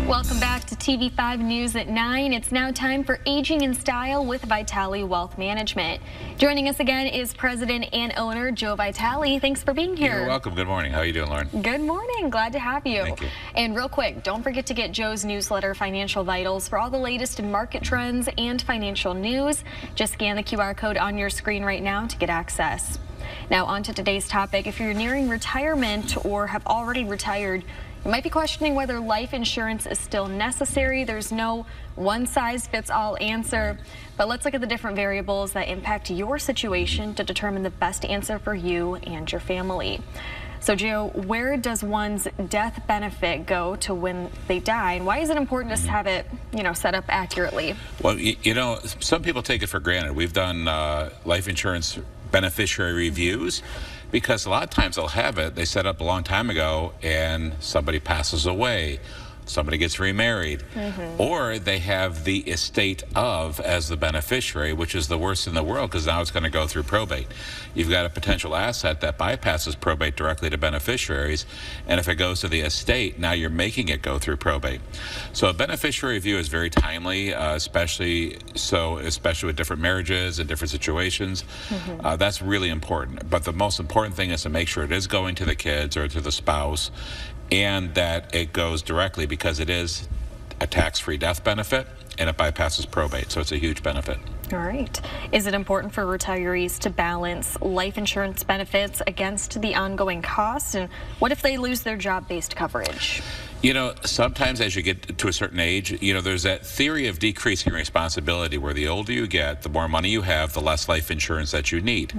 Welcome back to TV5 News at 9. It's now time for Aging in Style with Vitale Wealth Management. Joining us again is President and owner Joe Vitale. Thanks for being here. You're welcome. Good morning. How are you doing, Lauren? Good morning. Glad to have you. Thank you. And real quick, don't forget to get Joe's newsletter, Financial Vitals, for all the latest in market trends and financial news. Just scan the QR code on your screen right now to get access. Now on to today's topic. If you're nearing retirement or have already retired, you might be questioning whether life insurance is still necessary. There's no one-size-fits-all answer, but let's look at the different variables that impact your situation to determine the best answer for you and your family. So, Joe, where does one's death benefit go to when they die, and why is it important to have it, set up accurately? Well, some people take it for granted. We've done life insurance beneficiary reviews, because a lot of times they'll have it, they set up a long time ago, and somebody passes away, somebody gets remarried, or they have the estate of as the beneficiary, which is the worst in the world because now it's going to go through probate. You've got a potential asset that bypasses probate directly to beneficiaries, and if it goes to the estate, now you're making it go through probate. So a beneficiary review is very timely, especially with different marriages and different situations. That's really important. But the most important thing is to make sure it is going to the kids or to the spouse, and that it goes directly, because it is a tax-free death benefit and it bypasses probate, so it's a huge benefit. All right. Is it important for retirees to balance life insurance benefits against the ongoing costs? And what if they lose their job-based coverage? Sometimes as you get to a certain age, there's that theory of decreasing responsibility, where the older you get, the more money you have, the less life insurance that you need.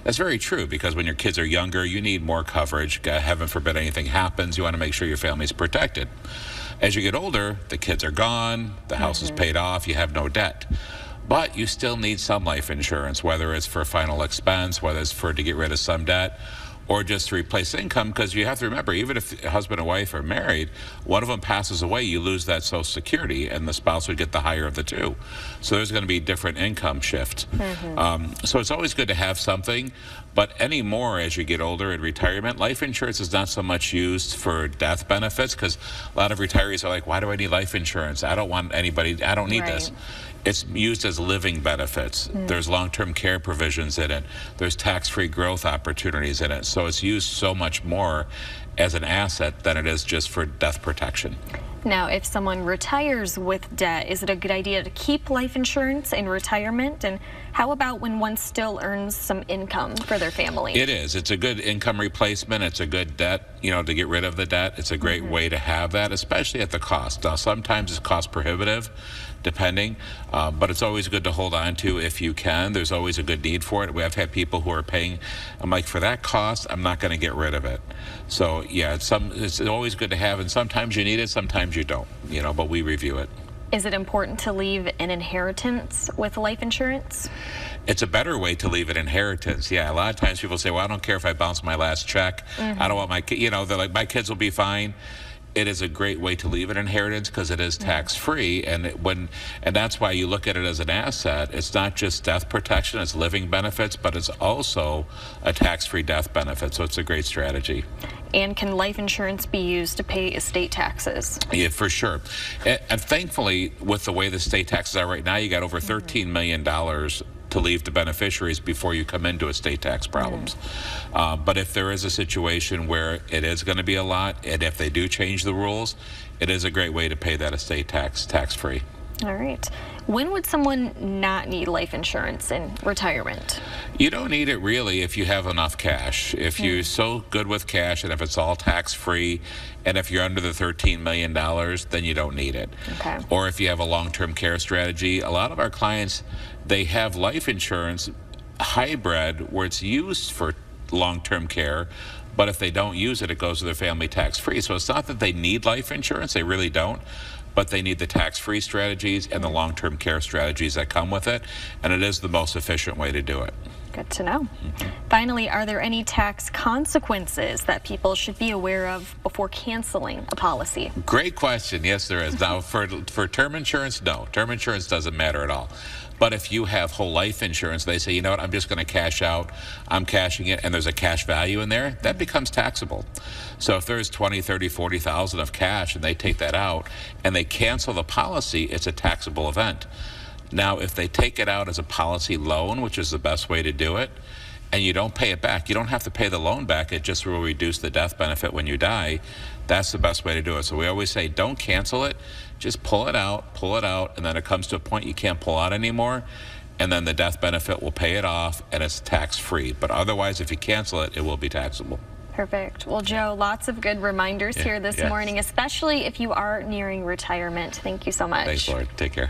That's very true, because when your kids are younger, you need more coverage. God, heaven forbid anything happens, you want to make sure your family's protected. As you get older, the kids are gone, the house is paid off, you have no debt. But you still need some life insurance, whether it's for a final expense, whether it's to get rid of some debt, or just to replace income, because you have to remember, even if husband and wife are married, one of them passes away, you lose that Social Security, and the spouse would get the higher of the two. So there's going to be different income shift. So it's always good to have something, but anymore as you get older in retirement, life insurance is not so much used for death benefits, because a lot of retirees are like, why do I need life insurance? I don't want anybody, I don't need this. It's used as living benefits. There's long-term care provisions in it. There's tax-free growth opportunities in it. So it's used so much more as an asset than it is just for death protection. Now, if someone retires with debt, is it a good idea to keep life insurance in retirement? And how about when one still earns some income for their family? It is. It's a good income replacement. It's a good debt, to get rid of the debt. It's a great way to have that, especially at the cost. Now, sometimes it's cost prohibitive, depending, but it's always good to hold on to if you can. There's always a good need for it. We have had people who are paying, I'm like, for that cost, I'm not going to get rid of it. So yeah, it's always good to have, and sometimes you need it, sometimes you don't, but we review it. Is it important to leave an inheritance with life insurance? It's a better way to leave an inheritance. Yeah, a lot of times people say, well, I don't care if I bounce my last check. I don't want my kids, they're like, my kids will be fine. It is a great way to leave an inheritance because it is tax-free, and that's why you look at it as an asset. It's not just death protection, it's living benefits, but it's also a tax-free death benefit, so it's a great strategy. And can life insurance be used to pay estate taxes? Yeah, for sure. And thankfully, with the way the state taxes are right now, you got over $13 million to leave to beneficiaries before you come into estate tax problems. But if there is a situation where it is going to be a lot, and if they do change the rules, it is a great way to pay that estate tax-free. All right. When would someone not need life insurance in retirement? You don't need it really if you have enough cash. If you're so good with cash, and if it's all tax-free, and if you're under the $13 million, then you don't need it. Okay. Or if you have a long-term care strategy. A lot of our clients, they have life insurance hybrid where it's used for long-term care, but if they don't use it, it goes to their family tax-free. So it's not that they need life insurance, they really don't, but they need the tax-free strategies and the long-term care strategies that come with it, and it is the most efficient way to do it. Good to know. Finally, are there any tax consequences that people should be aware of before canceling a policy? Great question. Yes, there is. Now, for term insurance, no. Term insurance doesn't matter at all. But if you have whole life insurance, they say, you know what, I'm just going to cash out. I'm cashing it, and there's a cash value in there. That becomes taxable. So if there's 20, 30, 40,000 of cash, and they take that out, and they cancel the policy, it's a taxable event. Now, if they take it out as a policy loan, which is the best way to do it, and you don't pay it back, you don't have to pay the loan back. It just will reduce the death benefit when you die. That's the best way to do it. So we always say, don't cancel it. Just pull it out, and then it comes to a point you can't pull out anymore, and then the death benefit will pay it off, and it's tax-free. But otherwise, if you cancel it, it will be taxable. Perfect. Well, Joe, lots of good reminders here this morning, especially if you are nearing retirement. Thank you so much. Thanks, Lord. Take care.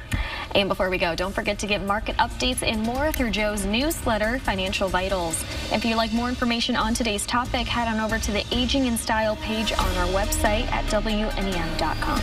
And before we go, don't forget to get market updates and more through Joe's newsletter, Financial Vitals. If you'd like more information on today's topic, head on over to the Aging in Style page on our website at WNEM.com.